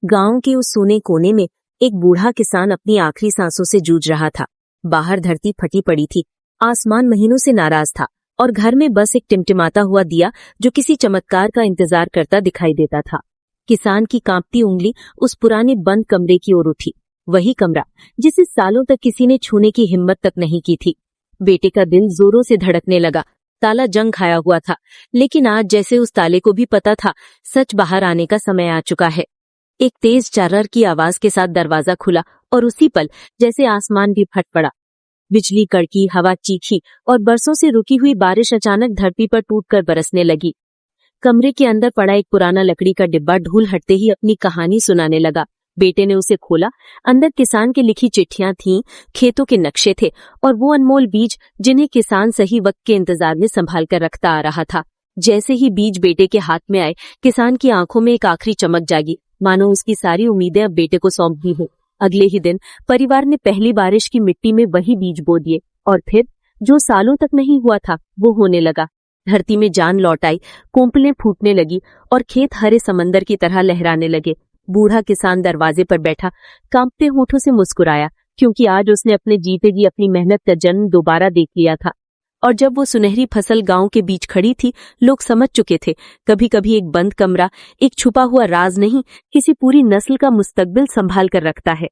गांव के उस सूने कोने में एक बूढ़ा किसान अपनी आखिरी सांसों से जूझ रहा था। बाहर धरती फटी पड़ी थी, आसमान महीनों से नाराज था और घर में बस एक टिमटिमाता हुआ दिया जो किसी चमत्कार का इंतजार करता दिखाई देता था। किसान की कांपती उंगली उस पुराने बंद कमरे की ओर उठी, वही कमरा जिसे सालों तक किसी ने छूने की हिम्मत तक नहीं की थी। बेटे का दिल जोरों से धड़कने लगा। ताला जंग खाया हुआ था, लेकिन आज जैसे उस ताले को भी पता था सच बाहर आने का समय आ चुका है। एक तेज चर्र की आवाज के साथ दरवाजा खुला और उसी पल जैसे आसमान भी फट पड़ा। बिजली कड़की, हवा चीखी और बरसों से रुकी हुई बारिश अचानक धरती पर टूटकर बरसने लगी। कमरे के अंदर पड़ा एक पुराना लकड़ी का डिब्बा ढूल हटते ही अपनी कहानी सुनाने लगा। बेटे ने उसे खोला। अंदर किसान की लिखी चिट्ठियां थीं, खेतों के नक्शे थे और वो अनमोल बीज जिन्हें किसान सही वक्त के इंतजार में संभाल कर रखता आ रहा था। जैसे ही बीज बेटे के हाथ में आए, किसान की आंखों में एक आखिरी चमक जागी, मानो उसकी सारी उम्मीदें अब बेटे को सौंप दी हो। अगले ही दिन परिवार ने पहली बारिश की मिट्टी में वही बीज बो दिए और फिर जो सालों तक नहीं हुआ था वो होने लगा। धरती में जान लौट आई, कोंपलें फूटने लगी और खेत हरे समंदर की तरह लहराने लगे। बूढ़ा किसान दरवाजे पर बैठा कांपते होठों से मुस्कुराया, क्योंकि आज उसने अपने जीते जी अपनी मेहनत का जन्म दोबारा देख लिया था। और जब वो सुनहरी फसल गांव के बीच खड़ी थी, लोग समझ चुके थे कभी कभी एक बंद कमरा एक छुपा हुआ राज नहीं, किसी पूरी नस्ल का मुस्तकबिल संभाल कर रखता है।